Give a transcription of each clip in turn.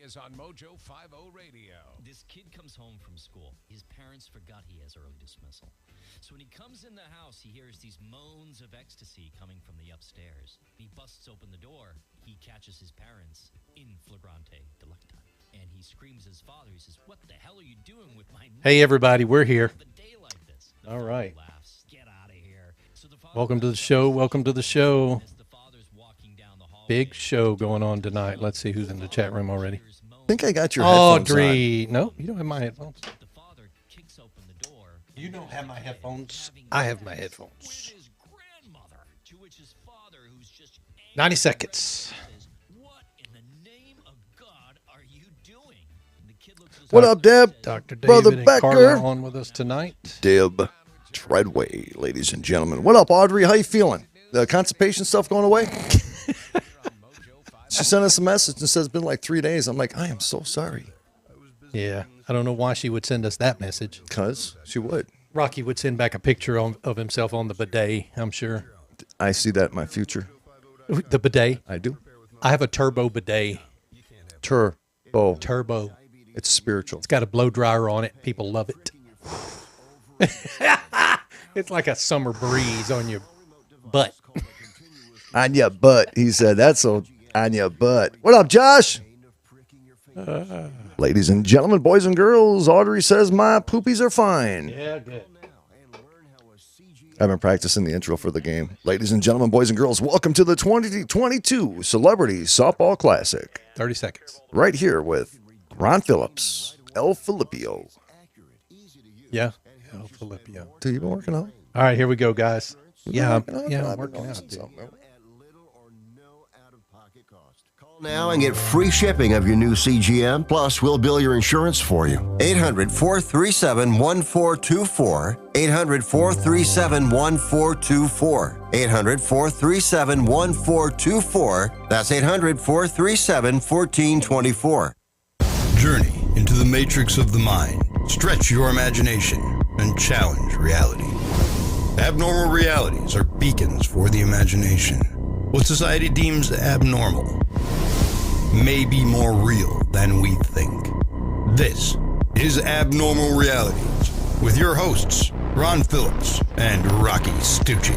Is on Mojo 50 Radio. This kid comes home from school. His parents forgot he has early dismissal. So when he comes in the house, he hears these moans of ecstasy coming from the upstairs. He busts open the door. He catches his parents in flagrante delicti. And he screams at his father. He says, "What the hell are you doing with my Hey, everybody, we're here. Like this?" All right. Laughs, "Get out of here." So the Welcome to the show. Welcome to the show. Big show going on tonight. Let's see who's in the chat room already. I think I got your headphones Audrey. No, you don't have my headphones. You don't have my headphones. I have my headphones. 90 seconds. What up, Deb? Dr. Brother David and Becker. Carla on with us tonight. Deb Treadway, ladies and gentlemen. What up, Audrey? How you feeling? The constipation stuff going away? She sent us a message and says it's been like 3 days. I'm like, I am so sorry. Yeah, I don't know why she would send us that message. Because she would. Rocky would send back a picture of himself on the bidet, I'm sure. I see that in my future. The bidet? I do. I have a turbo bidet. Turbo. It's spiritual. It's got a blow dryer on it. People love it. It's like a summer breeze on your butt. On your butt. He said, that's so on your butt. What up, Josh? Ladies and gentlemen, boys and girls, Audrey says my poopies are fine. Yeah, good. I've been practicing the intro for the game. Ladies and gentlemen, boys and girls, welcome to the 2022 Celebrity Softball Classic. 30 seconds. Right here with Ron Phillips, El Filipio. Yeah, El Filipio. Dude, you been working out? All right, here we go, guys. Yeah, I'm I'm working out. Dude. Now and get free shipping of your new CGM. Plus, we'll bill your insurance for you. 800-437-1424. 800-437-1424. 800-437-1424. That's 800-437-1424. Journey into the matrix of the mind. Stretch your imagination and challenge reality. Abnormal realities are beacons for the imagination. What society deems abnormal may be more real than we think. This is Abnormal Realities with your hosts, Ron Phillips and Rocky Stucci.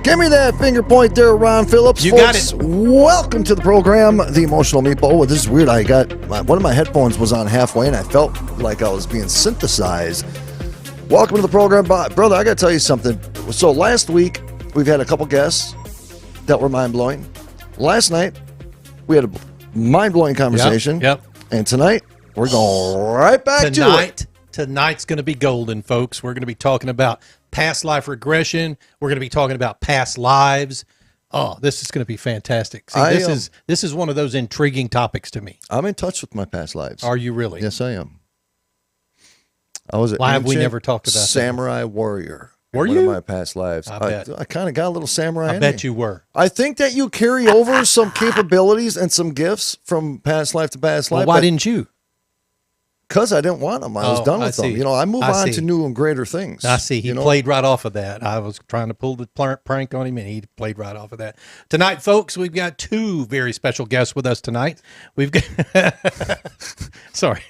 Give me that finger point there, Ron Phillips. You folks. got it. Welcome to the program, The Emotional Meatball. This is weird. One of my headphones was on halfway, and I felt like I was being synthesized. Welcome to the program, brother. I got to tell you something. So last week, we've had a couple guests that were mind-blowing. Last night, we had a mind-blowing conversation. Yep. And tonight, we're going right back to it. Tonight's going to be golden, folks. We're going to be talking about past life regression. We're going to be talking about past lives. Oh, this is going to be fantastic. See, this is one of those intriguing topics to me. I'm in touch with my past lives. Are you really? Yes, I am. I was an Why have we ancient never talked about that? samurai warrior. Were in you? One of my past lives. I bet. I kind of got a little samurai I in bet me. you were. I think that you carry over some capabilities and some gifts from past life to past Well, life. why didn't you? Because I didn't want them. I was done with them. see. You know, I move I on see. to new and greater things. I see. He you know? played right off of that. I was trying to pull the prank on him, and he played right off of that. Tonight, folks, we've got two very special guests with us tonight. We've got sorry,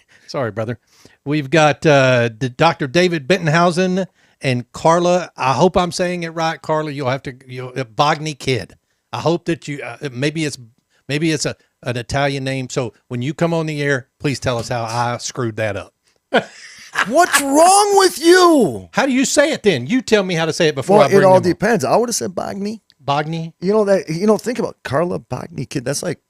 brother. We've got Dr. David Bettenhausen and Carla. I hope I'm saying it right, Carla. You'll have to Bogni-Kidd. I hope that you maybe it's an Italian name. So when you come on the air, please tell us how I screwed that up. What's wrong with you? How do you say it then? You tell me how to say it before Well, I bring it all them on. depends. I would have said Bogni. Bogni? You know that. You know, think about Carla Bogni-Kidd. That's like,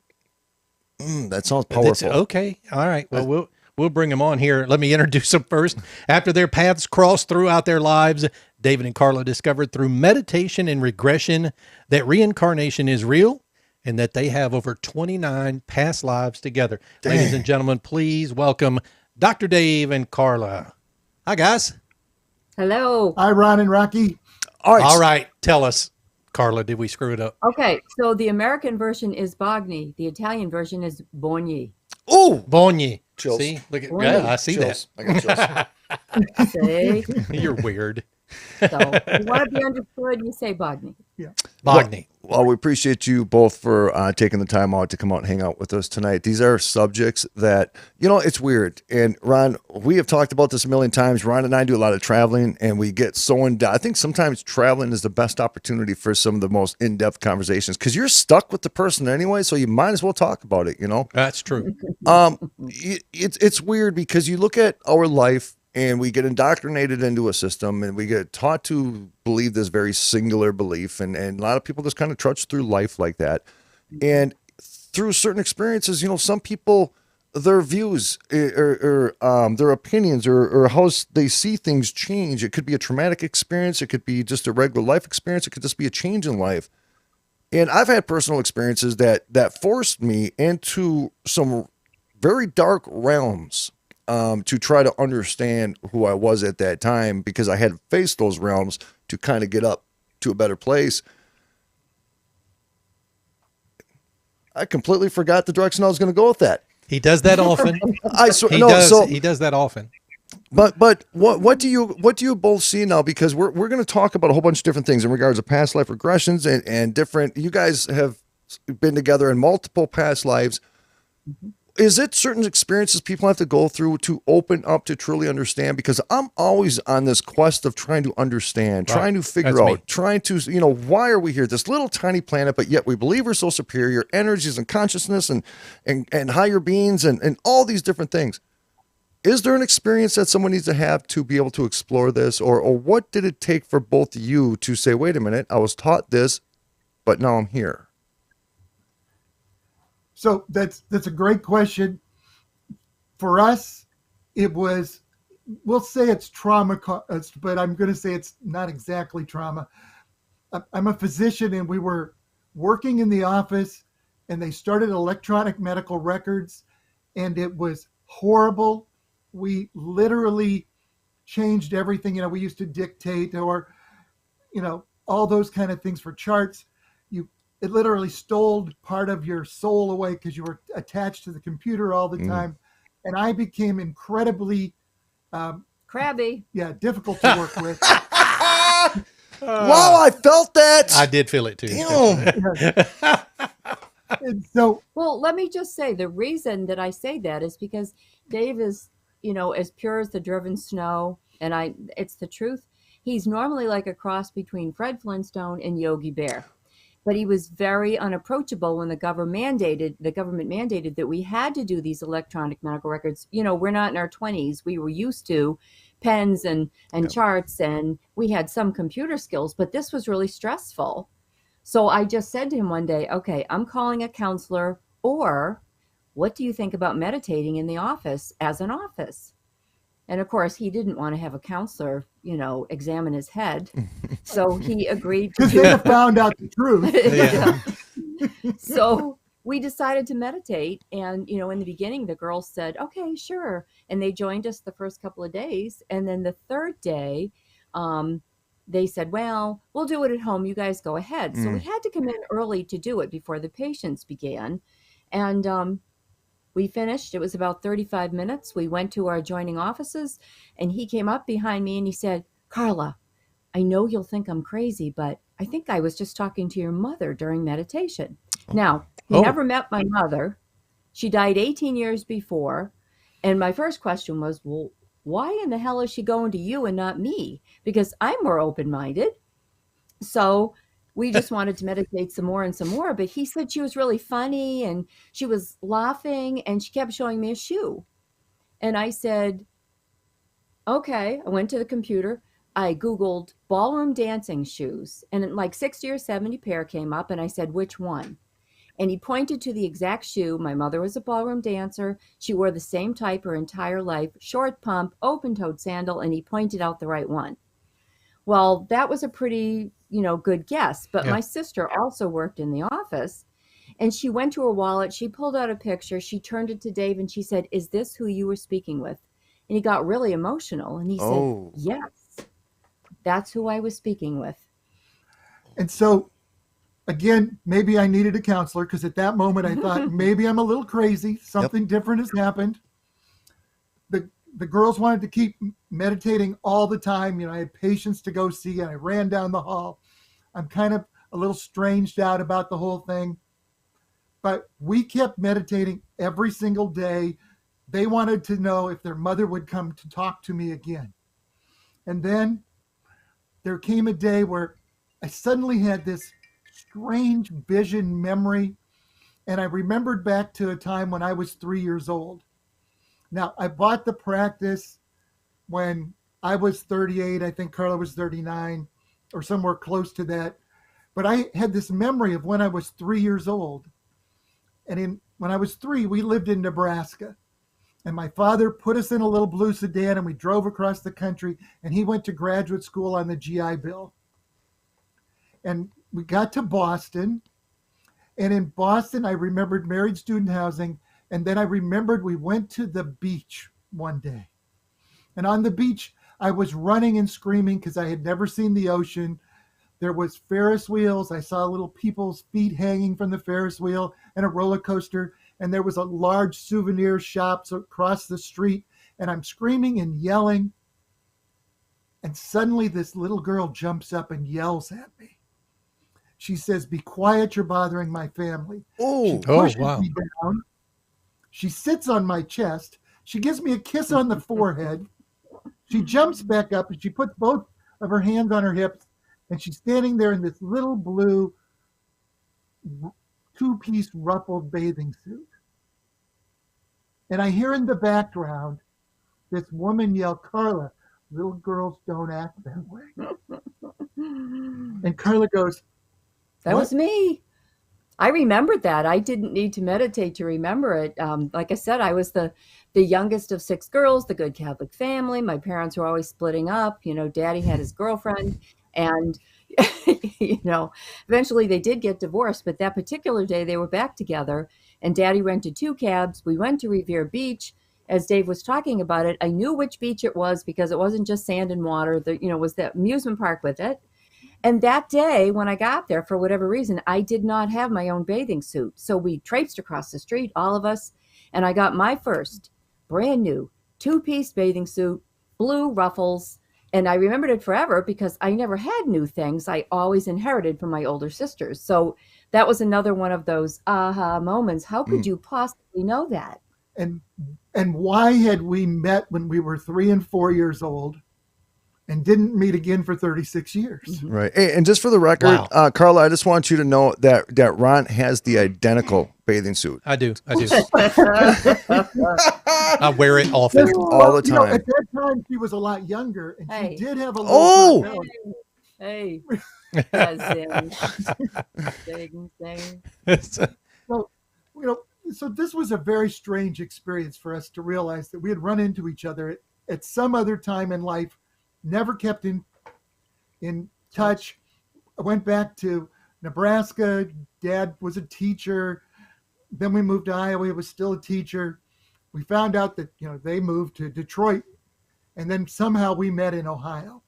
that sounds powerful. Okay. All right. Well, we'll bring them on here. Let me introduce them first. After their paths crossed throughout their lives, David and Carla discovered through meditation and regression that reincarnation is real and that they have over 29 past lives together. Dang. Ladies and gentlemen, please welcome Dr. Dave and Carla. Hi, guys. Hello. Hi, Ron and Rocky. All right. Tell us, Carla, did we screw it up? Okay, so the American version is Bogni. The Italian version is Bogni. Ooh, Bogni. Chills. See? Look at, Bogni. yeah, I see chills. I got chills. See? that. You're weird. So if you want to be understood, you say Bogni. Bogni. Well, we appreciate you both for taking the time out to come out and hang out with us tonight. These are subjects that, it's weird. And Ron, we have talked about this a million times. Ron and I do a lot of traveling, and we get so in-depth. I think sometimes traveling is the best opportunity for some of the most in-depth conversations because you're stuck with the person anyway, so you might as well talk about it, That's true. It's weird because you look at our life and we get indoctrinated into a system and we get taught to believe this very singular belief. And a lot of people just kind of trudge through life like that. And through certain experiences, some people, their views or their opinions or how they see things change. It could be a traumatic experience. It could be just a regular life experience. It could just be a change in life. And I've had personal experiences that forced me into some very dark realms to try to understand who I was at that time because I had faced those realms to kind of get up to a better place. I completely forgot the direction I was going to go with that. He does that often. He does that often. But what do you both see now? Because we're going to talk about a whole bunch of different things in regards to past life regressions and different. You guys have been together in multiple past lives. Mm-hmm. Is it certain experiences people have to go through to open up to truly understand? Because I'm always on this quest of trying to understand, trying to figure out, trying to, why are we here? This little tiny planet, but yet we believe we're so superior, energies and consciousness and higher beings and all these different things. Is there an experience that someone needs to have to be able to explore this? Or what did it take for both of you to say, wait a minute, I was taught this, but now I'm here? So that's a great question. For us, it was, we'll say it's trauma, but I'm going to say it's not exactly trauma. I'm a physician and we were working in the office and they started electronic medical records and it was horrible. We literally changed everything. We used to dictate or, all those kind of things for charts. It literally stole part of your soul away because you were attached to the computer all the time. And I became incredibly crabby. Yeah, difficult to work with. Wow, I felt that. I did feel it too. And so, well, let me just say the reason that I say that is because Dave is, as pure as the driven snow, and it's the truth. He's normally like a cross between Fred Flintstone and Yogi Bear. But he was very unapproachable when the government mandated that we had to do these electronic medical records. We're not in our 20s. We were used to pens and charts, and we had some computer skills, but this was really stressful. So I just said to him one day, okay, I'm calling a counselor, or what do you think about meditating in the office as an office? And of course, he didn't want to have a counselor, examine his head. So he agreed to because they have found out the truth. So we decided to meditate. And, in the beginning, the girls said, okay, sure. And they joined us the first couple of days. And then the third day, they said, well, we'll do it at home. You guys go ahead. So we had to come in early to do it before the patients began. And we finished. It was about 35 minutes. We went to our adjoining offices, and he came up behind me and he said, Carla, I know you'll think I'm crazy, but I think I was just talking to your mother during meditation. Now, he never met my mother. She died 18 years before. And my first question was, well, why in the hell is she going to you and not me? Because I'm more open-minded. So we just wanted to meditate some more. But he said she was really funny and she was laughing and she kept showing me a shoe. And I said, okay. I went to the computer. I Googled ballroom dancing shoes and like 60 or 70 pair came up and I said, which one? And he pointed to the exact shoe. My mother was a ballroom dancer. She wore the same type her entire life, short pump, open-toed sandal, and he pointed out the right one. Well, that was a pretty, good guess. But my sister also worked in the office and she went to her wallet. She pulled out a picture. She turned it to Dave and she said, is this who you were speaking with? And he got really emotional and he said, yes, that's who I was speaking with. And so, again, maybe I needed a counselor because at that moment I thought maybe I'm a little crazy. Something different has happened. The girls wanted to keep meditating all the time. I had patients to go see and I ran down the hall. I'm kind of a little stranged out about the whole thing. But we kept meditating every single day. They wanted to know if their mother would come to talk to me again. And then there came a day where I suddenly had this strange vision memory, and I remembered back to a time when I was 3 years old. Now, I bought the practice when I was 38. I think Carla was 39 or somewhere close to that. But I had this memory of when I was 3 years old. And when I was 3, we lived in Nebraska. And my father put us in a little blue sedan and we drove across the country, and he went to graduate school on the GI Bill. And we got to Boston. And in Boston, I remembered married student housing. And then I remembered we went to the beach one day. And on the beach, I was running and screaming because I had never seen the ocean. There was Ferris wheels. I saw little people's feet hanging from the Ferris wheel and a roller coaster. And there was a large souvenir shop across the street. And I'm screaming and yelling. And suddenly this little girl jumps up and yells at me. She says, "Be quiet, you're bothering my family." She pushes me down. She sits on my chest. She gives me a kiss on the forehead. She jumps back up and she puts both of her hands on her hips. And she's standing there in this little blue two-piece ruffled bathing suit. And I hear in the background this woman yell, "Carla, little girls don't act that way." And Carla goes, That was me. I remembered that. I didn't need to meditate to remember it. Like I said, I was the youngest of 6 girls, the good Catholic family. My parents were always splitting up. You know, Daddy had his girlfriend, and eventually they did get divorced. But that particular day, they were back together, and Daddy rented 2 cabs. We went to Revere Beach. As Dave was talking about it, I knew which beach it was because it wasn't just sand and water. Was the amusement park with it. And that day, when I got there, for whatever reason, I did not have my own bathing suit. So we traipsed across the street, all of us, and I got my first brand new 2-piece bathing suit, blue ruffles. And I remembered it forever because I never had new things. I always inherited from my older sisters. So that was another one of those aha moments. How could you possibly know that? And why had we met when we were 3 and 4 years old and didn't meet again for 36 years? Right. Hey, and just for the record, Carla, I just want you to know that Ron has the identical bathing suit. I do. I wear it often. All the time. At that time, she was a lot younger, and Hey. she did have a little belly. Hey. Cousin. Ding. So this was a very strange experience for us to realize that we had run into each other at some other time in life, never kept in touch. I went back to Nebraska. Dad was a teacher. Then we moved to Iowa. He was still a teacher. We found out that, they moved to Detroit. And then somehow we met in Ohio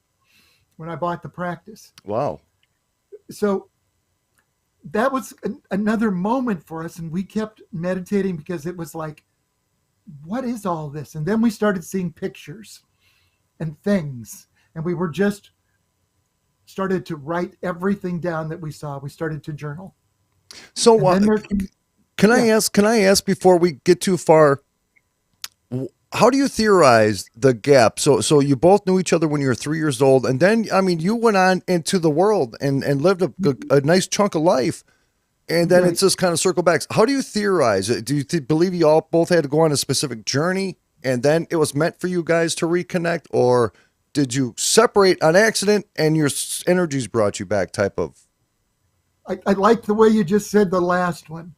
when I bought the practice. Wow. So that was another moment for us. And we kept meditating because it was like, what is all this? And then we started seeing pictures and things. And we were just started to write everything down that we saw. We started to journal. So can I ask before we get too far, how do you theorize the gap? So you both knew each other when you were 3 years old, and then, you went on into the world and lived a nice chunk of life, and then it's just kind of circle back. How do you theorize it? Do you believe you all both had to go on a specific journey, and then it was meant for you guys to reconnect, or did you separate on accident and your energies brought you back type of? I like the way you just said the last one.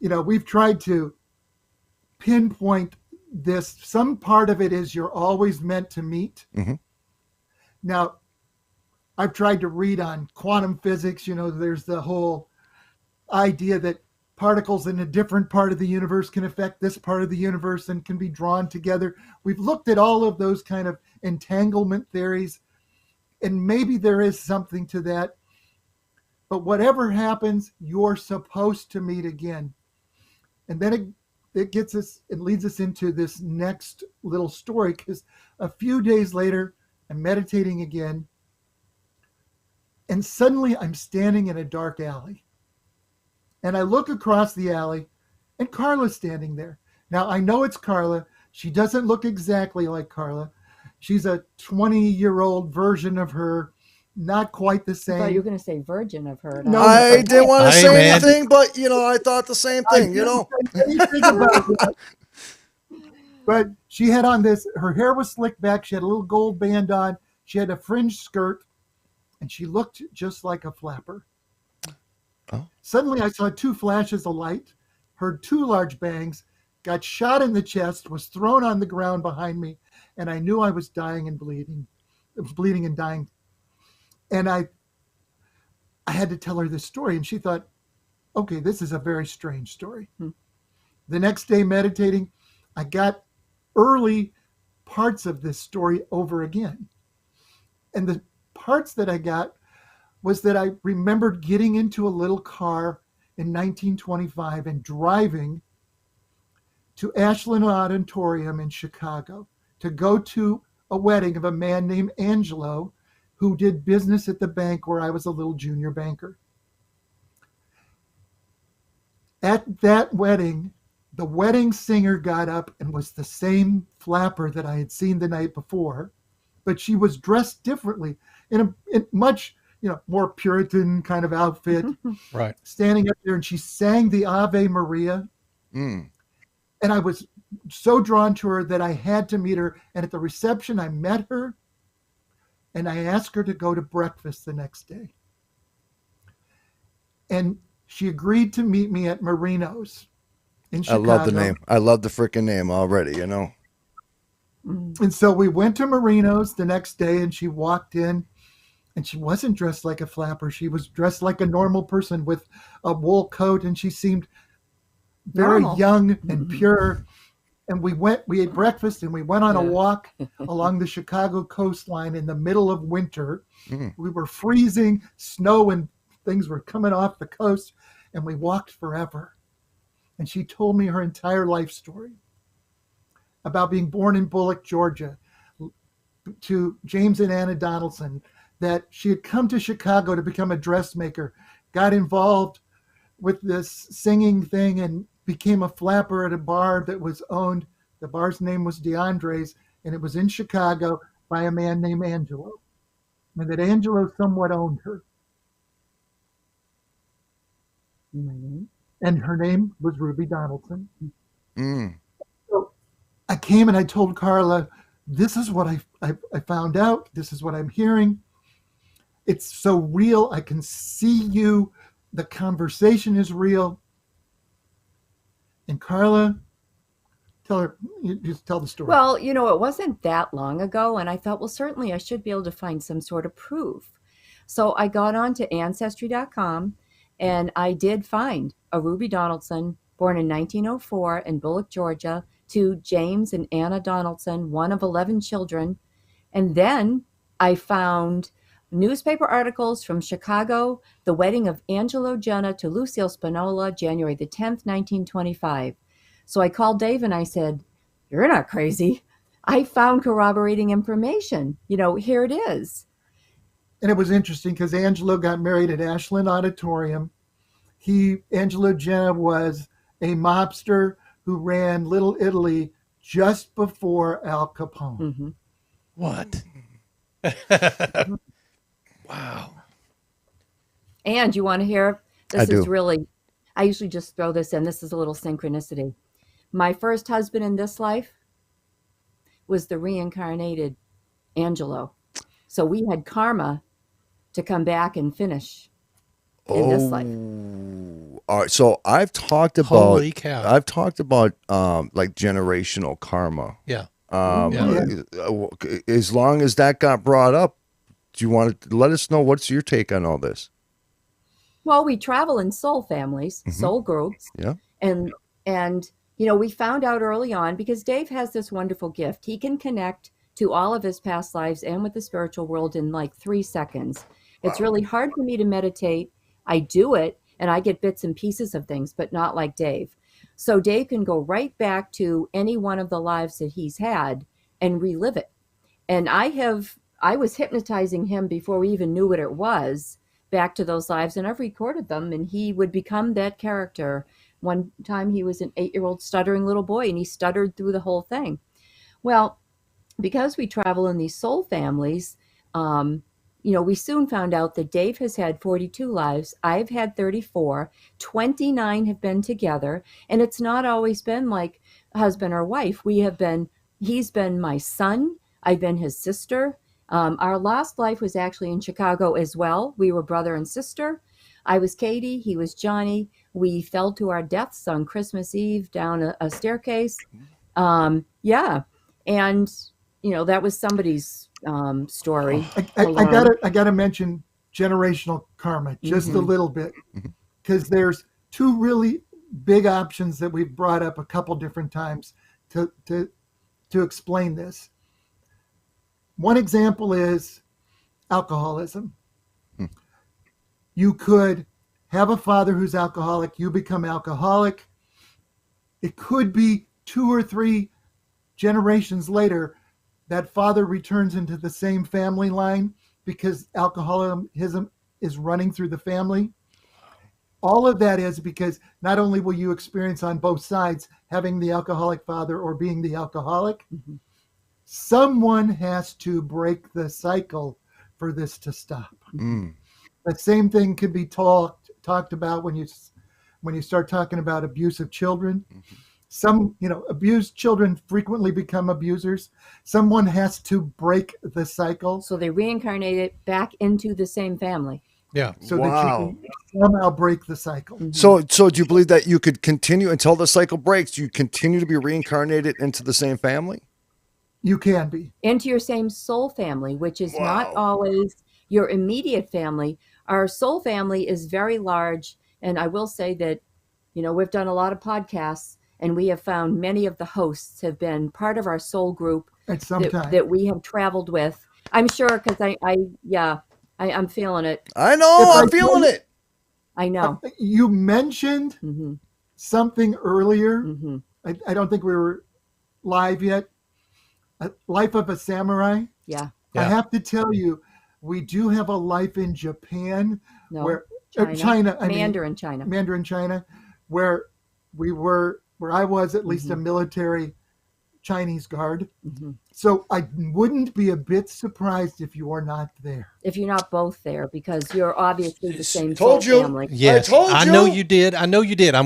We've tried to pinpoint this. Some part of it is you're always meant to meet. Mm-hmm. Now, I've tried to read on quantum physics. There's the whole idea that particles in a different part of the universe can affect this part of the universe and can be drawn together. We've looked at all of those kind of entanglement theories, and maybe there is something to that. But whatever happens, you're supposed to meet again. And then it gets us, it leads us into this next little story, because a few days later, I'm meditating again. And suddenly I'm standing in a dark alley. And I look across the alley, and Carla's standing there. Now, I know it's Carla. She doesn't look exactly like Carla. She's a 20-year-old version of her, not quite the I same. thought you were going to say virgin of her. No, I didn't want to Hey, say man. anything, but I thought the same thing. Anything about that. But she had on her hair was slicked back. She had a little gold band on. She had a fringed skirt, and she looked just like a flapper. Oh. Suddenly, I saw two flashes of light, heard two large bangs, got shot in the chest, was thrown on the ground behind me, and I knew I was dying and bleeding. I was bleeding and dying. And I had to tell her this story, and she thought, okay, this is a very strange story. The next day, meditating, I got early parts of this story over again. And the parts that I got was that I remembered getting into a little car in 1925 and driving to Ashland Auditorium in Chicago to go to a wedding of a man named Angelo who did business at the bank where I was a little junior banker. At that wedding, the wedding singer got up and was the same flapper that I had seen the night before, but she was dressed differently in a much more Puritan kind of outfit, Right. standing up there, and she sang the Ave Maria. Mm. And I was so drawn to her that I had to meet her. And at the reception, I met her, and I asked her to go to breakfast the next day. And she agreed to meet me at Marino's in Chicago. I love the name. I love the freaking name already, And so we went to Marino's the next day, and she walked in, and she wasn't dressed like a flapper. She was dressed like a normal person with a wool coat, and she seemed very young and pure. And we ate breakfast, and we went on a walk along the Chicago coastline in the middle of winter. We were freezing, snow and things were coming off the coast, and we walked forever. And she told me her entire life story about being born in Bullock, Georgia, to James and Anna Donaldson, that she had come to Chicago to become a dressmaker, got involved with this singing thing, and became a flapper at a bar that was owned. The bar's name was DeAndre's, and it was in Chicago by a man named Angelo. And that Angelo somewhat owned her. And her name was Ruby Donaldson. So I came and I told Carla, this is what I found out. This is what I'm hearing. It's so real. I can see you. The conversation is real. And Carla, just tell the story. Well, it wasn't that long ago, and I thought, well, certainly I should be able to find some sort of proof. So I got on to Ancestry.com, and I did find a Ruby Donaldson, born in 1904 in Bullock, Georgia, to James and Anna Donaldson, one of 11 children. And then I found newspaper articles from Chicago, the wedding of Angelo Jenna to Lucille Spinola, January the 10th, 1925. So I called Dave and I said, you're not crazy. I found corroborating information. Here it is. And it was interesting because Angelo got married at Ashland Auditorium. Angelo Jenna was a mobster who ran Little Italy just before Al Capone. Mm-hmm. What? Wow. And you want to hear? I do. I usually just throw this in. This is a little synchronicity. My first husband in this life was the reincarnated Angelo. So we had karma to come back and finish in this life. All right. So I've talked about Holy cow. like generational karma. Yeah. As long as that got brought up, do you want to let us know what's your take on all this? Well, we travel in soul families, soul groups. Yeah. And we found out early on, because Dave has this wonderful gift. He can connect to all of his past lives and with the spiritual world in like 3 seconds. It's really hard for me to meditate. I do it and I get bits and pieces of things, but not like Dave. So Dave can go right back to any one of the lives that he's had and relive it. And I have I was hypnotizing him before we even knew what it was, back to those lives, and I've recorded them, and he would become that character. One time he was an 8-year-old stuttering little boy, and he stuttered through the whole thing. Well, because we travel in these soul families, we soon found out that Dave has had 42 lives. I've had 34. 29 have been together. And it's not always been like husband or wife. He's been my son. I've been his sister. Our last life was actually in Chicago as well. We were brother and sister. I was Katie. He was Johnny. We fell to our deaths on Christmas Eve down a staircase. Yeah. And, that was somebody's story. I gotta mention generational karma just a little bit, because there's two really big options that we've brought up a couple different times to explain this. One example is alcoholism. You could have a father who's alcoholic, you become alcoholic. It could be 2 or 3 generations later, that father returns into the same family line because alcoholism is running through the family. All of that is because not only will you experience on both sides having the alcoholic father or being the alcoholic, someone has to break the cycle for this to stop. That same thing could be talked about when you start talking about abuse of children. Some, abused children frequently become abusers. Someone has to break the cycle. So they reincarnated back into the same family. Yeah. So that you can somehow break the cycle. So do you believe that you could continue until the cycle breaks? You continue to be reincarnated into the same family? You can be. Into your same soul family, which is not always your immediate family. Our soul family is very large. And I will say that, we've done a lot of podcasts, and we have found many of the hosts have been part of our soul group at some time that we have traveled with. I'm sure, because I'm feeling it. I know, I'm feeling it. I know. You mentioned something earlier. I don't think we were live yet. Life of a Samurai. Yeah. I have to tell you, we do have a life in Japan, where Mandarin China, where I was at least a military Chinese guard. So I wouldn't be a bit surprised if you are not there. If you're not both there, because you're obviously the same family. Yes, I know you did. I'm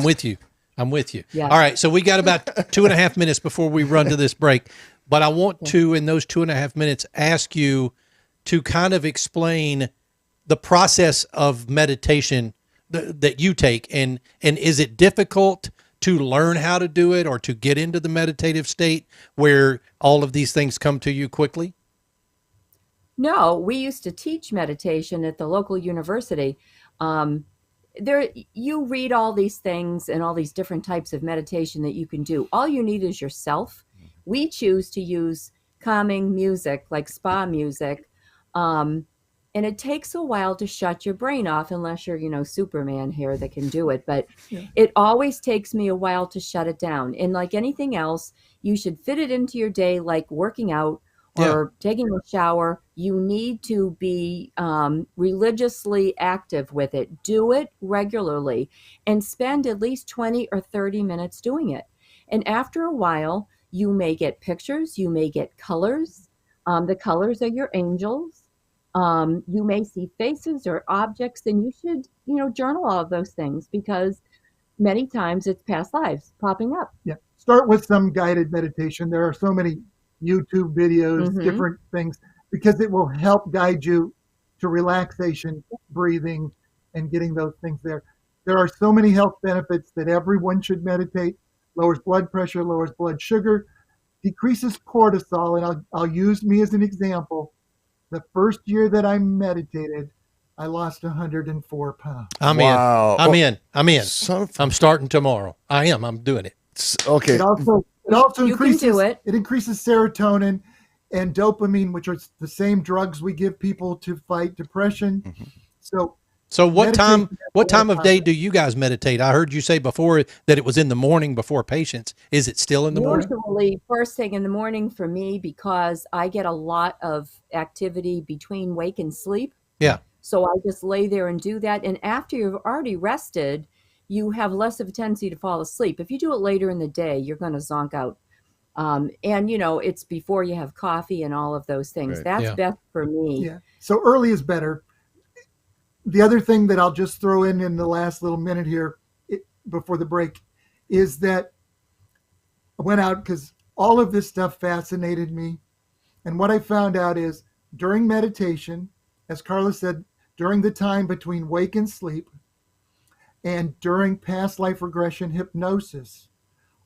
with you. Yeah. All right, so we got about 2.5 minutes before we run to this break. But I want to, in those 2.5 minutes, ask you to kind of explain the process of meditation that you take. And is it difficult to learn how to do it or to get into the meditative state where all of these things come to you quickly? No, we used to teach meditation at the local university. You read all these things and all these different types of meditation that you can do. All you need is yourself. We choose to use calming music, like spa music. And it takes a while to shut your brain off, unless you're, Superman here that can do it. But it always takes me a while to shut it down. And like anything else, you should fit it into your day, like working out or taking a shower. You need to be religiously active with it. Do it regularly and spend at least 20 or 30 minutes doing it. And after a while, you may get pictures, you may get colors. The colors are your angels. You may see faces or objects, and you should, journal all of those things, because many times it's past lives popping up. Yeah. Start with some guided meditation. There are so many YouTube videos, different things, because it will help guide you to relaxation, breathing, and getting those things there. There are so many health benefits that everyone should meditate. Lowers blood pressure, lowers blood sugar, decreases cortisol. And I'll use me as an example. The first year that I meditated, I lost 104 pounds. I'm in. I'm starting tomorrow. I'm doing it. Okay. It also increases, can do it. It increases serotonin and dopamine, which are the same drugs we give people to fight depression. So So what time of day time. do you guys meditate? I heard you say before that it was in the morning before patients. Is it still in the morning? Usually first thing in the morning for me, because I get a lot of activity between wake and sleep. Yeah. So I just lay there and do that. And after you've already rested, you have less of a tendency to fall asleep. If you do it later in the day, you're going to zonk out. And it's before you have coffee and all of those things. Right. That's Yeah. best for me. Yeah. So early is better. The other thing that I'll just throw in the last little minute here before the break is that I went out because all of this stuff fascinated me. And what I found out is during meditation, as Carla said, during the time between wake and sleep, and during past life regression hypnosis,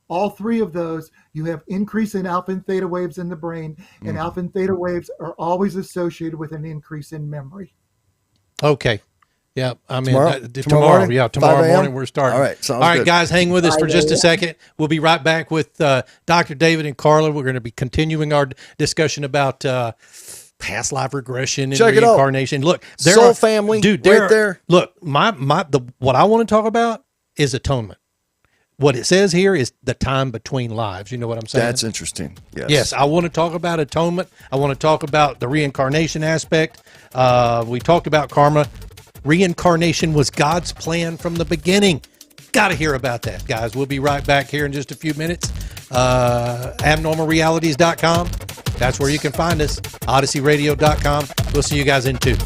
all three of those, you have increase in alpha and theta waves in the brain, and alpha and theta waves are always associated with an increase in memory. Okay. Yeah. I mean, Tomorrow? tomorrow Morning? Yeah. Tomorrow 5 a.m.? morning we're starting. All right, sounds All right, good. guys, hang with us for 5 just a a.m. second. We'll be right back with Dr. David and Carla. We're going to be continuing our discussion about past life regression and Check it out. reincarnation. Look, Soul family, dude, right there. Look, what I want to talk about is atonement. What it says here is the time between lives. You know what I'm saying? That's interesting. Yes. Yes, I want to talk about atonement. I want to talk about the reincarnation aspect. We talked about karma. Reincarnation was God's plan from the beginning. Got to hear about that, guys. We'll be right back here in just a few minutes. Abnormalrealities.com. That's where you can find us. OdysseyRadio.com. We'll see you guys in 2.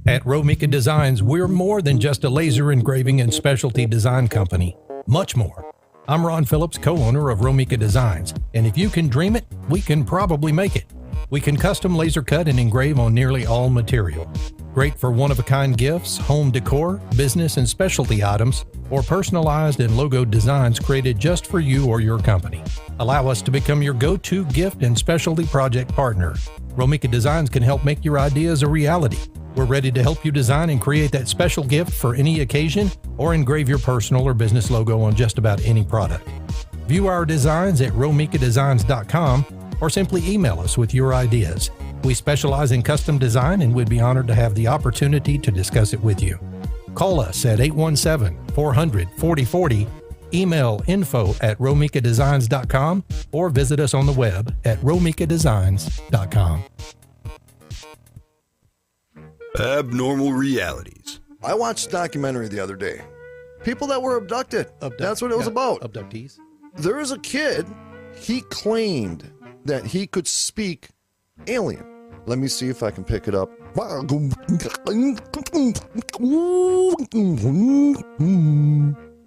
At Romika Designs, we're more than just a laser engraving and specialty design company. Much more. I'm Ron Phillips, co-owner of Romika Designs, and if you can dream it, we can probably make it. We can custom laser cut and engrave on nearly all material. Great for one-of-a-kind gifts, home decor, business and specialty items, or personalized and logoed designs created just for you or your company. Allow us to become your go-to gift and specialty project partner. Romika Designs can help make your ideas a reality. We're ready to help you design and create that special gift for any occasion or engrave your personal or business logo on just about any product. View our designs at romikadesigns.com or simply email us with your ideas. We specialize in custom design and we'd be honored to have the opportunity to discuss it with you. Call us at 817-400-4040, email info@romikadesigns.com, or visit us on the web at romikadesigns.com. Abnormal realities. I watched a documentary the other day. People that were abducted. That's what it was about. Abductees. There was a kid, he claimed that he could speak alien. Let me see if I can pick it up.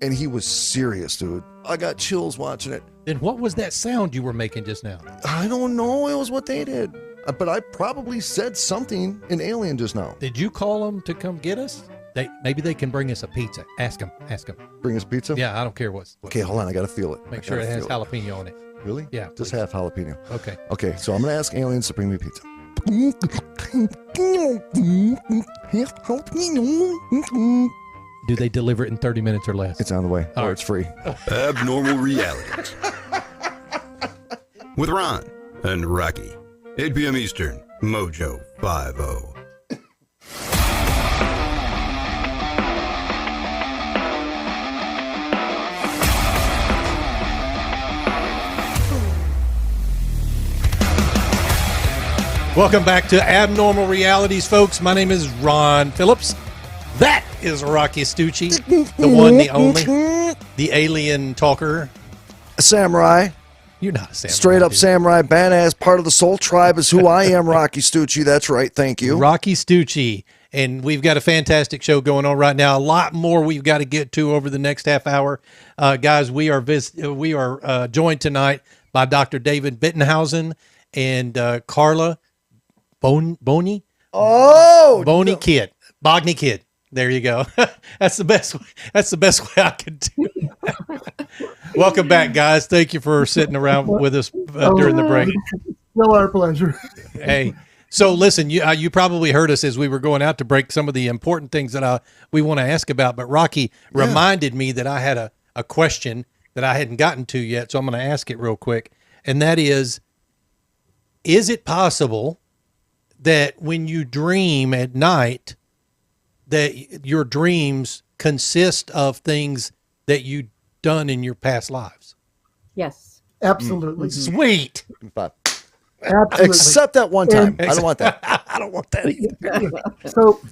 And he was serious, dude. I got chills watching it. Then what was that sound you were making just now? I don't know. It was what they did. But I probably said something in alien just now. Did you call them to come get us? Maybe they can bring us a pizza. Ask them. Bring us pizza? Yeah, I don't care what. Okay, hold on. I got to feel it. Make sure it has jalapeno on it. Really? Yeah. Just please. half jalapeno. Okay. Okay, so I'm going to ask aliens to bring me pizza. Do they deliver it in 30 minutes or less? It's on the way. All Or right. it's free. Abnormal realities. With Ron and Rocky. 8 p.m. Eastern. Mojo 50. Welcome back to Abnormal Realities, folks. My name is Ron Phillips. That is Rocky Stucci, the one, the only, the alien talker. A samurai. You're not a samurai. Straight up dude. samurai, badass, part of the Soul Tribe is who I am, Rocky Stucci. That's right. Thank you. Rocky Stucci. And we've got a fantastic show going on right now. A lot more we've got to get to over the next half hour. Guys, we are joined tonight by Dr. David Bettenhausen and Carla Bogni-Kidd. Bogni-Kidd. There you go. That's the best way I could do it. Welcome back, guys. Thank you for sitting around with us during the break. Still our pleasure. Hey, so listen, you probably heard us as we were going out to break, some of the important things that we want to ask about. But Rocky reminded me that I had a question, that I hadn't gotten to yet, so I'm going to ask it real quick. And that is it possible that when you dream at night, that your dreams consist of things that you've done in your past lives? Yes. Absolutely. Sweet. Absolutely. Except that one time. I don't want that. I don't want that either.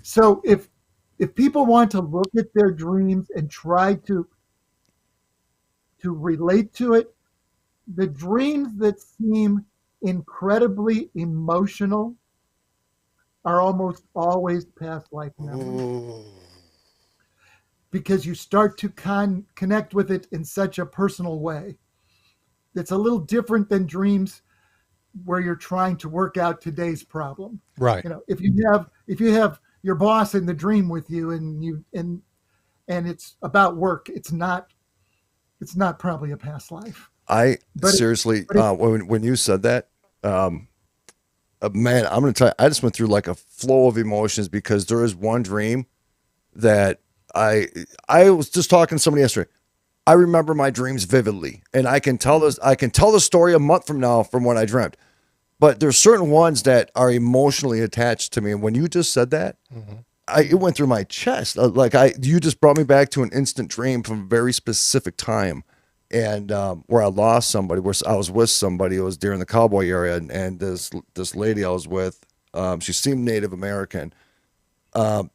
So if people want to look at their dreams and try to relate to it, the dreams that seem incredibly emotional are almost always past life memories. Because you start to connect with it in such a personal way. It's a little different than dreams where you're trying to work out today's problem. Right. You know, if you have your boss in the dream with you and it's about work, it's not probably a past life. Seriously, when you said that, man, I'm going to tell you, I just went through like a flow of emotions because there is one dream that I was just talking to somebody yesterday. I remember my dreams vividly, and I can tell the story a month from now from when I dreamt. But there's certain ones that are emotionally attached to me. And when you just said that, it went through my chest. You just brought me back to an instant dream from a very specific time. And where I lost somebody, where I was with somebody, it was during the cowboy area, and this lady I was with, she seemed Native American. A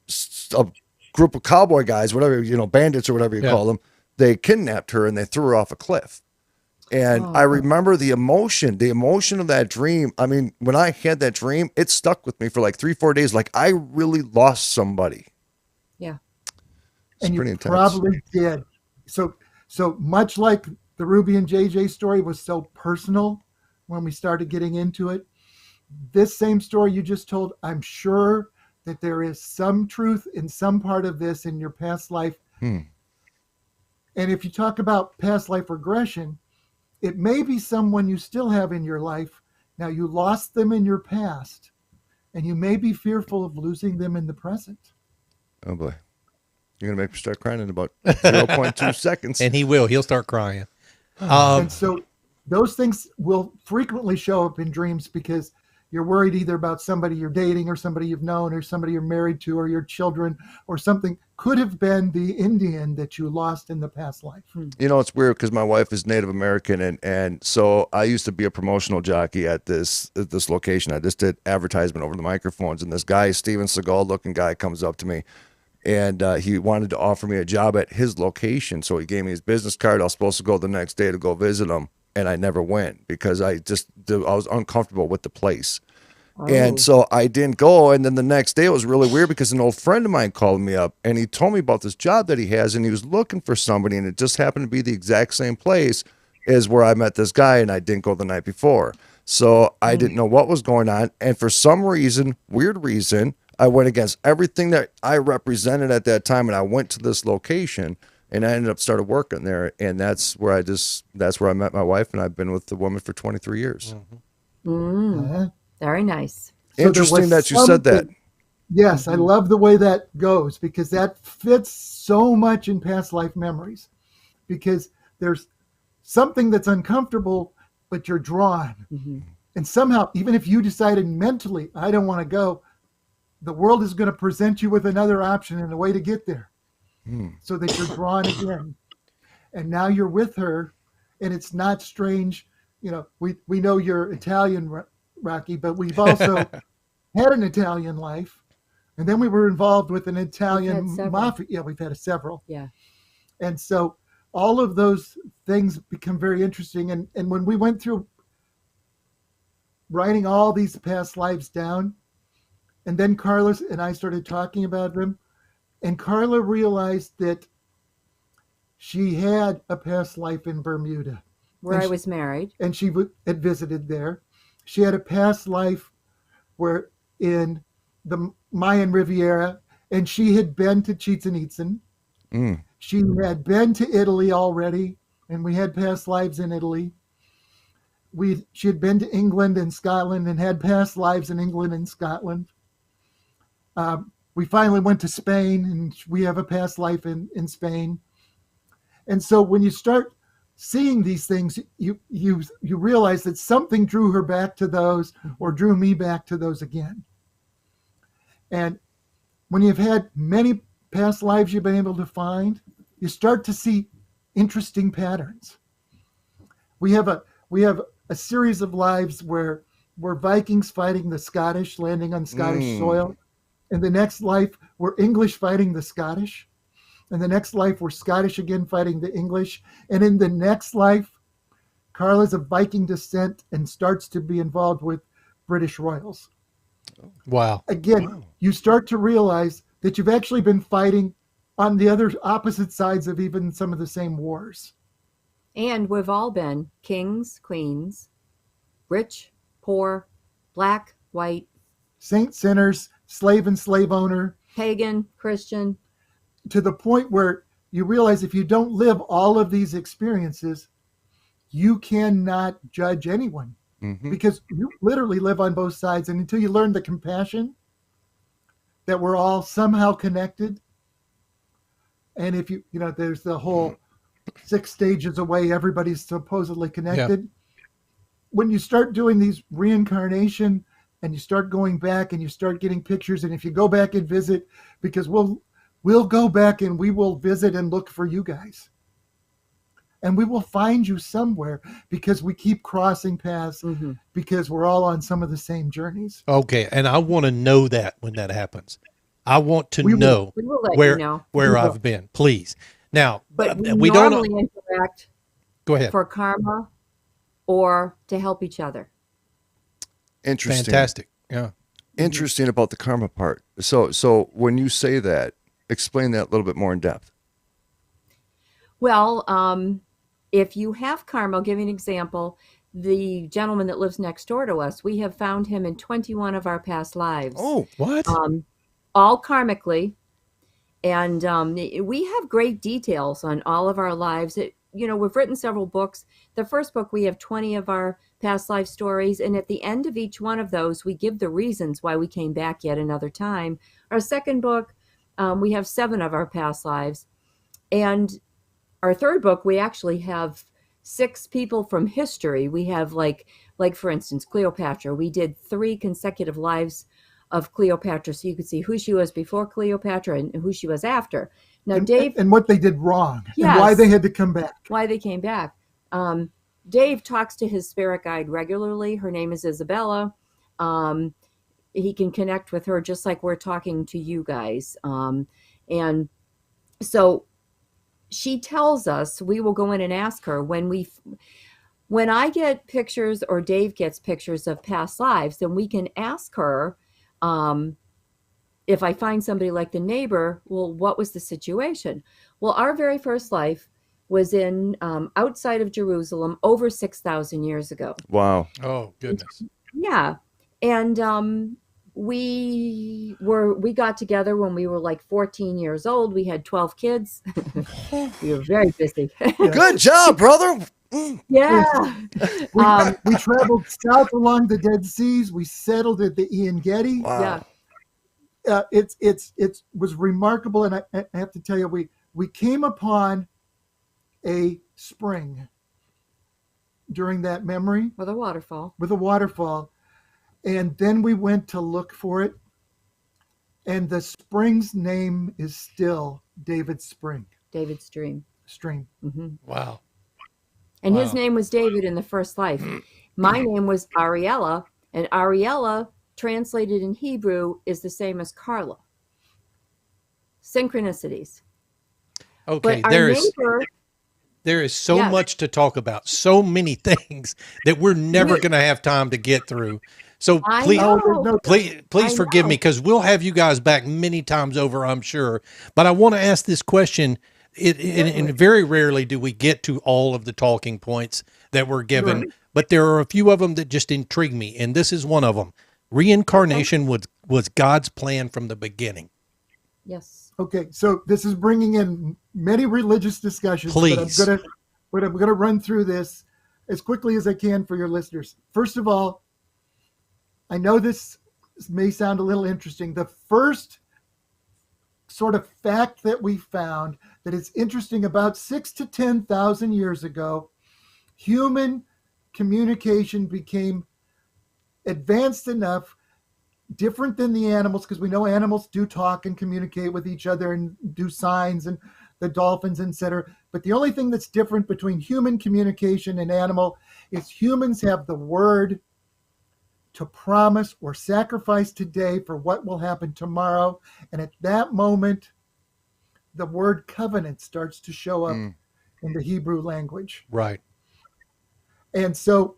group of cowboy guys, whatever, bandits or whatever you call them, they kidnapped her and they threw her off a cliff. And I remember the emotion of that dream. I mean, when I had that dream, it stuck with me for like 3-4 days. Like I really lost somebody. Yeah. And you intense. Probably did. So much like the Ruby and JJ story was so personal when we started getting into it, this same story you just told, I'm sure that there is some truth in some part of this in your past life. And if you talk about past life regression, it may be someone you still have in your life. Now you lost them in your past, and you may be fearful of losing them in the present. Oh boy. You're going to make me start crying in about 0.2 seconds. And he will. He'll start crying. And so those things will frequently show up in dreams because you're worried either about somebody you're dating or somebody you've known or somebody you're married to or your children or something. Could have been the Indian that you lost in the past life. It's weird because my wife is Native American, and so I used to be a promotional jockey at this location. I just did advertisement over the microphones, and this guy, Steven Seagal looking guy, comes up to me, and he wanted to offer me a job at his location. So he gave me his business card. I was supposed to go the next day to go visit him, and I never went because I was uncomfortable with the place. And so I didn't go. And then the next day it was really weird because an old friend of mine called me up and he told me about this job that he has, and he was looking for somebody, and it just happened to be the exact same place as where I met this guy, and I didn't go the night before. So I didn't know what was going on. And for some reason, weird reason, I went against everything that I represented at that time, and I went to this location, and I ended up started working there. And that's where I met my wife, and I've been with the woman for 23 years. Very nice. Interesting that you said that. Yes, I love the way that goes because that fits so much in past life memories because there's something that's uncomfortable, but you're drawn. And somehow, even if you decided mentally, I don't want to go, the world is going to present you with another option and a way to get there so that you're drawn again. And now you're with her, and it's not strange. We know you're Italian, Rocky, but we've also had an Italian life, and then we were involved with an Italian mafia. Yeah, we've had several. Yeah. And so all of those things become very interesting. And when we went through writing all these past lives down, and then Carla and I started talking about them, and Carla realized that she had a past life in Bermuda. Where I was married. And she had visited there. She had a past life where in the Mayan Riviera, and she had been to Chichen Itza. She had been to Italy already, and we had past lives in Italy. She had been to England and Scotland and had past lives in England and Scotland. We finally went to Spain, and we have a past life in Spain. And so when you start seeing these things, you realize that something drew her back to those, or drew me back to those again. And when you've had many past lives you've been able to find, you start to see interesting patterns. We have a series of lives where we're Vikings fighting the Scottish, landing on Scottish soil. In the next life, we're English fighting the Scottish. In the next life, we're Scottish again fighting the English. And in the next life, Carla's of Viking descent and starts to be involved with British royals. Wow. Again, you start to realize that you've actually been fighting on the other opposite sides of even some of the same wars. And we've all been kings, queens, rich, poor, black, white, saint, sinners, slave and slave owner, pagan, Christian. To the point where you realize if you don't live all of these experiences, you cannot judge anyone, because you literally live on both sides. And until you learn the compassion that we're all somehow connected. And if there's the whole 6 stages away, everybody's supposedly connected. Yeah. When you start doing these reincarnation and you start going back and you start getting pictures, and if you go back and visit, because we'll go back and we will visit and look for you guys. And we will find you somewhere, because we keep crossing paths, because we're all on some of the same journeys. Okay. And I want to know that when that happens. I want to know where I've been, please. Now, but we normally don't interact. Go ahead. For karma or to help each other. Interesting. Fantastic. Yeah. Interesting about the karma part. So when you say that, explain that a little bit more in depth. Well, if you have karma, I'll give you an example. The gentleman that lives next door to us, we have found him in 21 of our past lives. Oh, what? All karmically. And we have great details on all of our lives. We've written several books. The first book, we have 20 of our past life stories. And at the end of each one of those, we give the reasons why we came back yet another time. Our second book, we have 7 of our past lives. And our third book, we actually have 6 people from history. We have like for instance, Cleopatra. We did 3 consecutive lives of Cleopatra, so you could see who she was before Cleopatra and who she was after. Now, Dave, and what they did wrong, yes, and why they had to come back. Why they came back. Dave talks to his spirit guide regularly. Her name is Isabella. He can connect with her just like we're talking to you guys. And so she tells us, we will go in and ask her when I get pictures or Dave gets pictures of past lives, then we can ask her, if I find somebody like the neighbor, well, what was the situation? Well, our very first life was in outside of Jerusalem over 6,000 years ago. Wow. Oh, goodness. Yeah. And we got together when we were like 14 years old. We had 12 kids. We were very busy. Good job, brother. Yeah. We traveled south along the Dead Seas. We settled at the Ian Getty. Wow. Yeah. It was remarkable. And I have to tell you, we came upon a spring during that memory. With a waterfall. And then we went to look for it. And the spring's name is still David's Spring. David's Stream. Mm-hmm. Wow. And his name was David in the first life. My name was Ariella. And Ariella, translated in Hebrew, is the same as Carla. Synchronicities. Okay, there is so much to talk about, so many things that we're never going to have time to get through. So please forgive me, because we'll have you guys back many times over, I'm sure. But I want to ask this question. And very rarely do we get to all of the talking points that were given, right, but there are a few of them that just intrigue me, and this is one of them. Reincarnation was God's plan from the beginning. Yes. Okay, so this is bringing in many religious discussions. Please. But I'm gonna run through this as quickly as I can for your listeners. First of all, I know this may sound a little interesting. The first sort of fact that we found that it's interesting. About 6,000 to 10,000 years ago, human communication became advanced enough, different than the animals, because we know animals do talk and communicate with each other and do signs, and the dolphins, etc. But the only thing that's different between human communication and animal is humans have the word to promise or sacrifice today for what will happen tomorrow. And at that moment, the word covenant starts to show up in the Hebrew language. Right. And so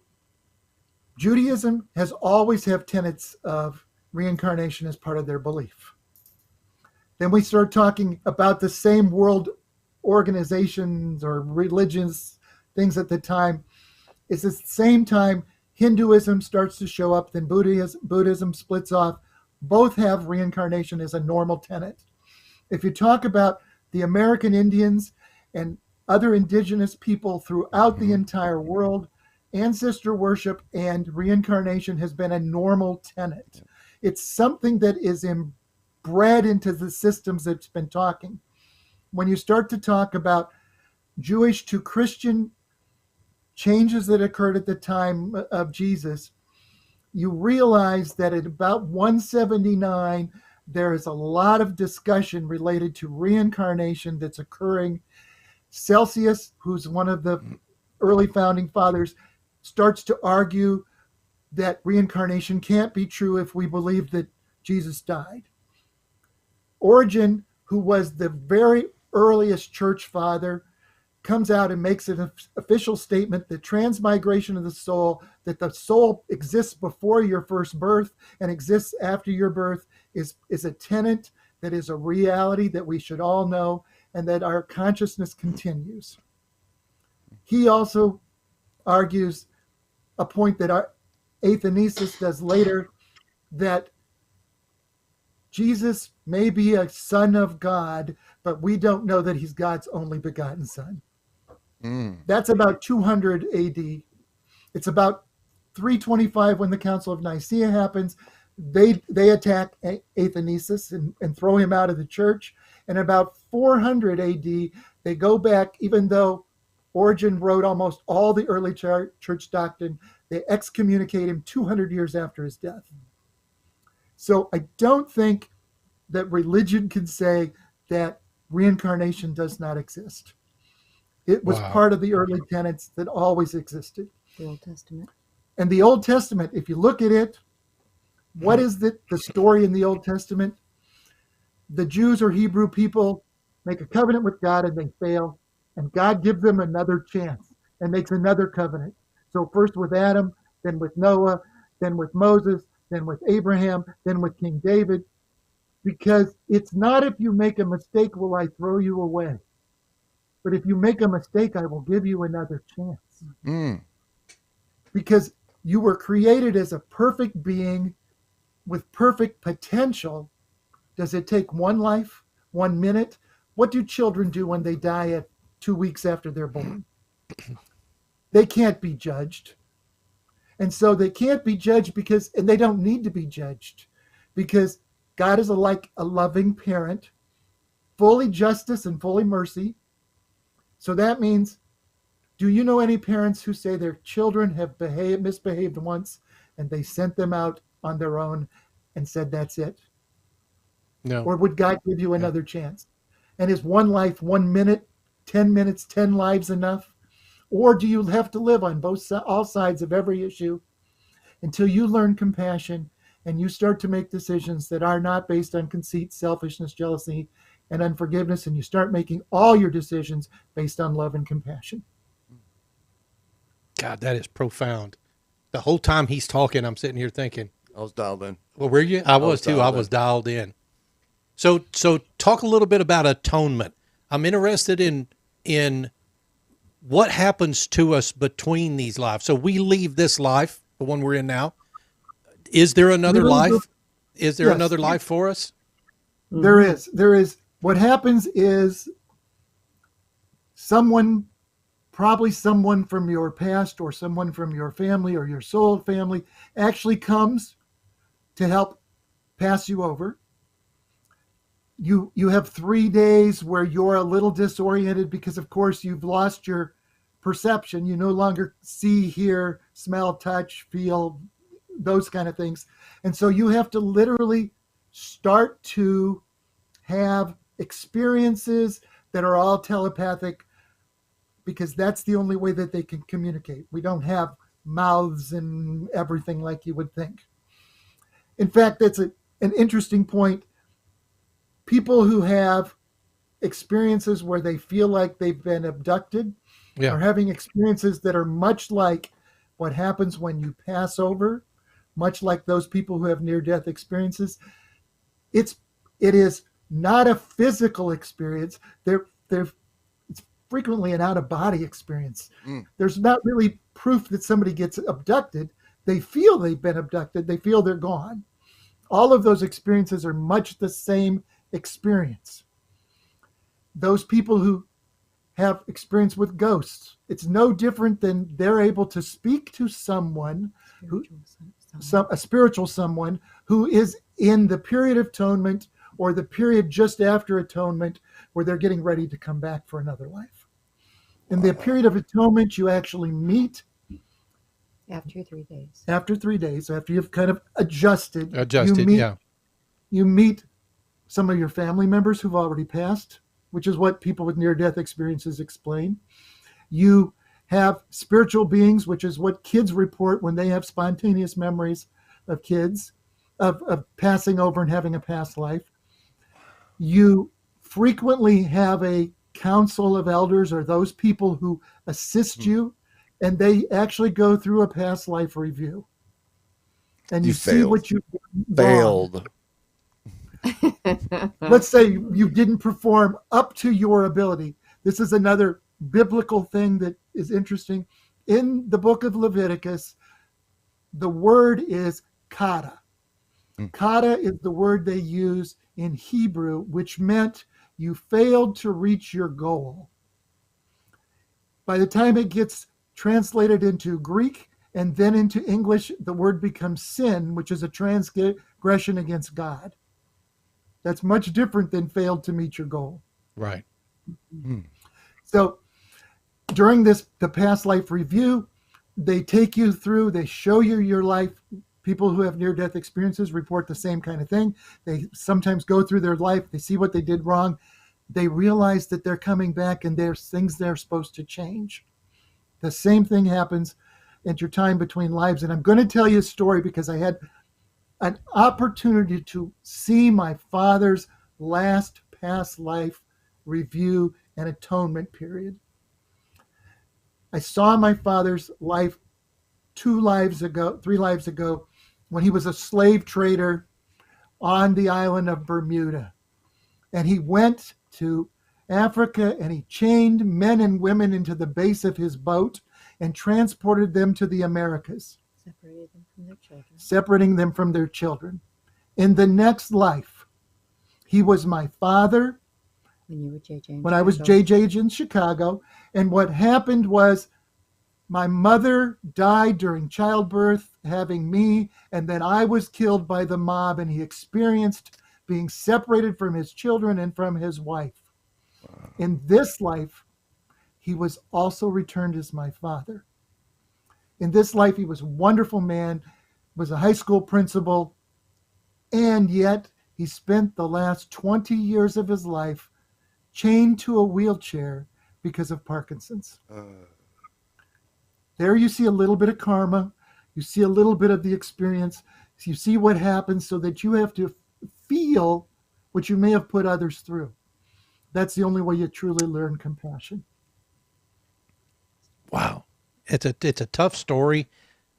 Judaism has always have tenets of reincarnation as part of their belief. Then we start talking about the same world organizations or religions, things at the time. It's the same time Hinduism starts to show up, then Buddhism splits off. Both have reincarnation as a normal tenet. If you talk about the American Indians and other indigenous people throughout the entire world, ancestor worship and reincarnation has been a normal tenet. It's something that is bred into the systems that's been talking. When you start to talk about Jewish to Christian changes that occurred at the time of Jesus, you realize that at about 179, there is a lot of discussion related to reincarnation that's occurring. Celsius, who's one of the early founding fathers, starts to argue that reincarnation can't be true if we believe that Jesus died. Origen, who was the very earliest church father, comes out and makes an official statement that transmigration of the soul, that the soul exists before your first birth and exists after your birth, is a tenet that is a reality that we should all know, and that our consciousness continues. He also argues a point that our Athanasius does later, that Jesus may be a son of God, but we don't know that he's God's only begotten son. That's about 200 AD. It's about 325 when the Council of Nicaea happens. They attack Athanasius and throw him out of the church. And about 400 AD, they go back, even though Origen wrote almost all the early church doctrine, they excommunicate him 200 years after his death. So I don't think that religion can say that reincarnation does not exist. It was part of the early tenets that always existed. The Old Testament. And the Old Testament, if you look at it, what is the story in the Old Testament? The Jews or Hebrew people make a covenant with God and they fail, and God gives them another chance and makes another covenant. So first with Adam, then with Noah, then with Moses, then with Abraham, then with King David, because it's not if you make a mistake will I throw you away, but if you make a mistake, I will give you another chance. Because you were created as a perfect being with perfect potential. Does it take one life, 1 minute? What do children do when they die at 2 weeks after they're born? They can't be judged. And so they can't be judged because, and they don't need to be judged, because God is like a loving parent, fully justice and fully mercy. So that means, do you know any parents who say their children have misbehaved once and they sent them out on their own and said, that's it? No. Or would God give you another chance? And is 1 life, 1 minute, 10 minutes, 10 lives enough? Or do you have to live on all sides of every issue until you learn compassion and you start to make decisions that are not based on conceit, selfishness, jealousy, and unforgiveness, and you start making all your decisions based on love and compassion? God, that is profound. The whole time he's talking, I'm sitting here thinking. I was dialed in. Well, were you? I was too. I was dialed in. So talk a little bit about atonement. I'm interested in what happens to us between these lives. So we leave this life, the one we're in now. Is there another life? Is there another life for us? There is. What happens is probably someone from your past or someone from your family or your soul family actually comes to help pass you over. You have 3 days where you're a little disoriented because, of course, you've lost your perception. You no longer see, hear, smell, touch, feel, those kind of things. And so you have to literally start to have experiences that are all telepathic, because that's the only way that they can communicate. We don't have mouths and everything like you would think. In fact, that's an interesting point. People who have experiences where they feel like they've been abducted are having experiences that are much like what happens when you pass over, much like those people who have near-death experiences. It is not a physical experience. It's frequently an out-of-body experience. There's not really proof that somebody gets abducted. They feel they've been abducted. They feel they're gone. All of those experiences are much the same experience. Those people who have experience with ghosts, it's no different than they're able to speak to someone, a spiritual someone who is in the period of atonement or the period just after atonement where they're getting ready to come back for another life. In the period of atonement, you actually meet after 3 days. After 3 days, after you've kind of adjusted, you meet some of your family members who've already passed, which is what people with near-death experiences explain. You have spiritual beings, which is what kids report when they have spontaneous memories of kids, of passing over and having a past life. You frequently have a council of elders, or those people who assist you, and they actually go through a past life review. And you see what you failed. Let's say you didn't perform up to your ability. This is another biblical thing that is interesting. In the book of Leviticus, the word is kata. Kata is the word they use in Hebrew, which meant you failed to reach your goal. By the time it gets translated into Greek and then into English, the word becomes sin, which is a transgression against God. That's much different than failed to meet your goal. Right. So during the past life review, they take you through, they show you your life. People who have near-death experiences report the same kind of thing. They sometimes go through their life, they see what they did wrong. They realize that they're coming back and there's things they're supposed to change. The same thing happens at your time between lives. And I'm going to tell you a story because I had an opportunity to see my father's last past life review and atonement period. I saw my father's life 3 lives ago, when he was a slave trader on the island of Bermuda. And he went to Africa and he chained men and women into the base of his boat and transported them to the Americas. Separating them from their children. In the next life, he was my father when I was JJ in Chicago. And what happened was my mother died during childbirth, having me, and then I was killed by the mob, and he experienced being separated from his children and from his wife. Wow. In this life, he was also returned as my father. In this life, he was a wonderful man, was a high school principal, and yet he spent the last 20 years of his life chained to a wheelchair because of Parkinson's. There you see a little bit of karma. You see a little bit of the experience. You see what happens so that you have to feel what you may have put others through. That's the only way you truly learn compassion. Wow. It's a tough story,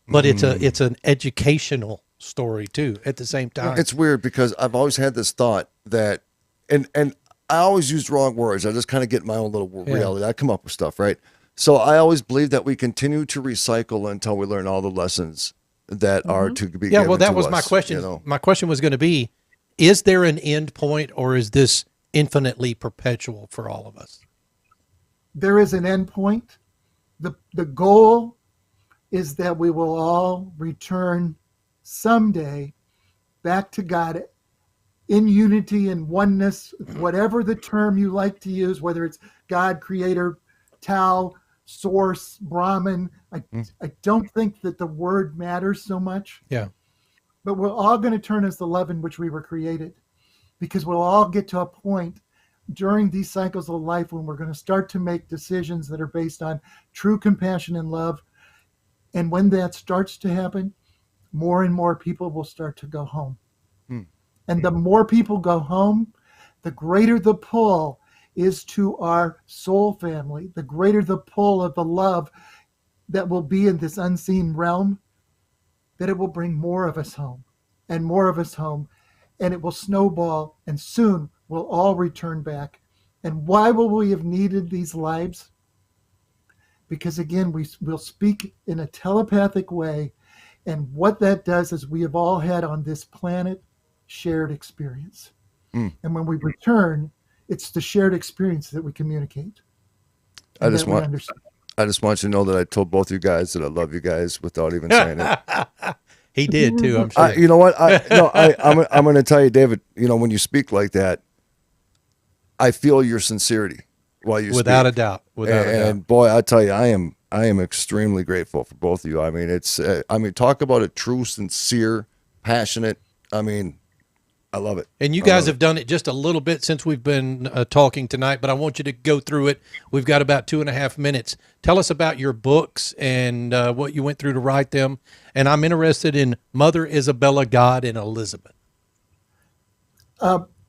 but it's an educational story too at the same time. It's weird because I've always had this thought that, and I always use wrong words. I just kind of get my own little reality. I come up with stuff, right? So I always believe that we continue to recycle until we learn all the lessons that are to be given well, that to was us, my question. you know? My question was going to be, is there an end point, or is this infinitely perpetual for all of us? There is an end point. The goal is that we will all return someday back to God in unity and oneness, whatever the term you like to use, whether it's God, Creator, Tao, Source, Brahman. I don't think that the word matters so much. Yeah. But we're all going to turn as the love in which we were created, because we'll all get to a point during these cycles of life when we're going to start to make decisions that are based on true compassion and love. And when that starts to happen, more and more people will start to go home. And the more people go home, the greater the pull is to our soul family, the greater the pull of the love that will be in this unseen realm, that it will bring more of us home and more of us home, and it will snowball, and soon we'll all return back. And why will we have needed these lives? Because again, we'll speak in a telepathic way, and what that does is we have all had on this planet shared experience. And when we return, it's the shared experience that we communicate. I just want you to know that I told both you guys that I love you guys without even saying it. He did too, I'm sure. You know what? I'm going to tell you, David, when you speak like that, I feel your sincerity while you Without speak. a doubt. Without a doubt. And boy, I tell you, I am extremely grateful for both of you. I mean, talk about a true, sincere, passionate, I love it. And you guys have done it just a little bit since we've been talking tonight, but I want you to go through it. We've got about 2.5 minutes. Tell us about your books and what you went through to write them. And I'm interested in Mother Isabella, God, and Elizabeth.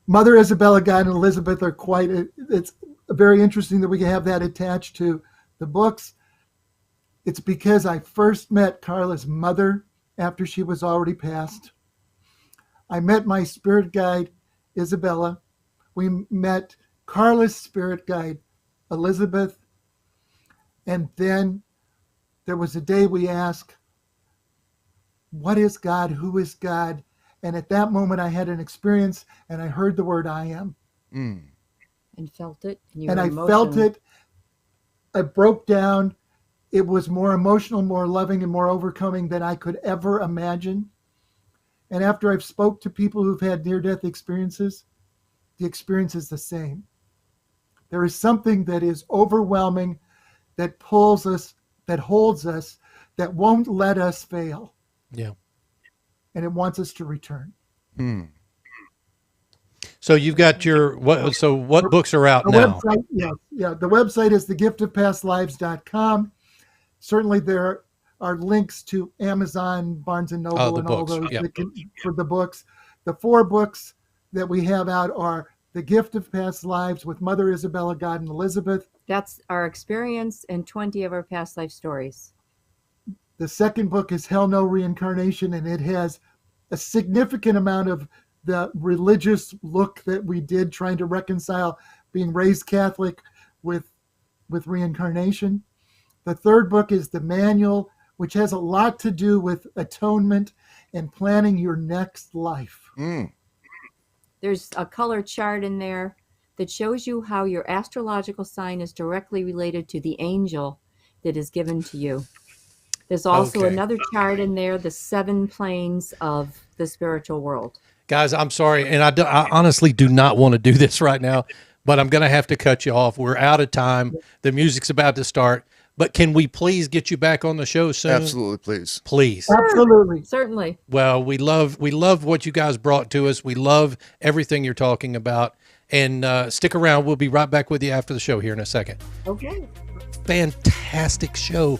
Mother Isabella, God, and Elizabeth are it's very interesting that we can have that attached to the books. It's because I first met Carla's mother after she was already passed. I met my spirit guide, Isabella. We met Carla's spirit guide, Elizabeth. And then there was a day we asked, what is God? Who is God? And at that moment, I had an experience, and I heard the word I am. And felt it. And I felt it. I broke down. It was more emotional, more loving, and more overcoming than I could ever imagine. And after I've spoke to people who've had near-death experiences, the experience is the same. There is something that is overwhelming, that pulls us, that holds us, that won't let us fail. Yeah. And it wants us to return. So you've got what books are out now? Website, the website is thegiftofpastlives.com. Certainly there are links to Amazon, Barnes & Noble, and all those for the books. The 4 books that we have out are The Gift of Past Lives with Mother Isabella, God, and Elizabeth. That's our experience and 20 of our past life stories. The second book is Hell No Reincarnation, and it has a significant amount of the religious look that we did trying to reconcile being raised Catholic with reincarnation. The third book is The Manual, which has a lot to do with atonement and planning your next life. There's a color chart in there that shows you how your astrological sign is directly related to the angel that is given to you. There's also another chart in there, the 7 planes of the spiritual world. Guys, I'm sorry, and I honestly do not want to do this right now, but I'm going to have to cut you off. We're out of time. The music's about to start. But can we please get you back on the show soon? Absolutely, please. Please. Absolutely. Certainly. Well, we love what you guys brought to us. We love everything you're talking about. And stick around. We'll be right back with you after the show here in a second. Okay. Fantastic show.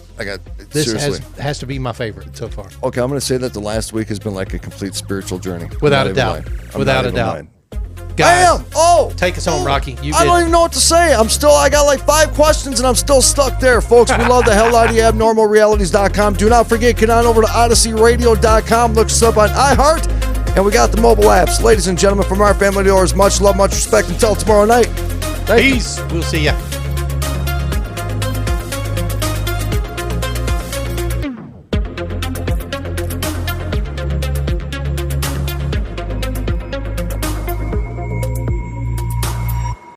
This has to be my favorite so far. Okay, I'm going to say that the last week has been like a complete spiritual journey. Without a doubt. Without a doubt. Guys, I am. Take us home, Rocky. I don't even know what to say. I got like 5 questions and I'm still stuck there, folks. We love the hell out of you. AbnormalRealities.com. Do not forget, get on over to OdysseyRadio.com. Look us up on iHeart. And we got the mobile apps. Ladies and gentlemen, from our family to yours, much love, much respect. Until tomorrow night. Peace. We'll see ya.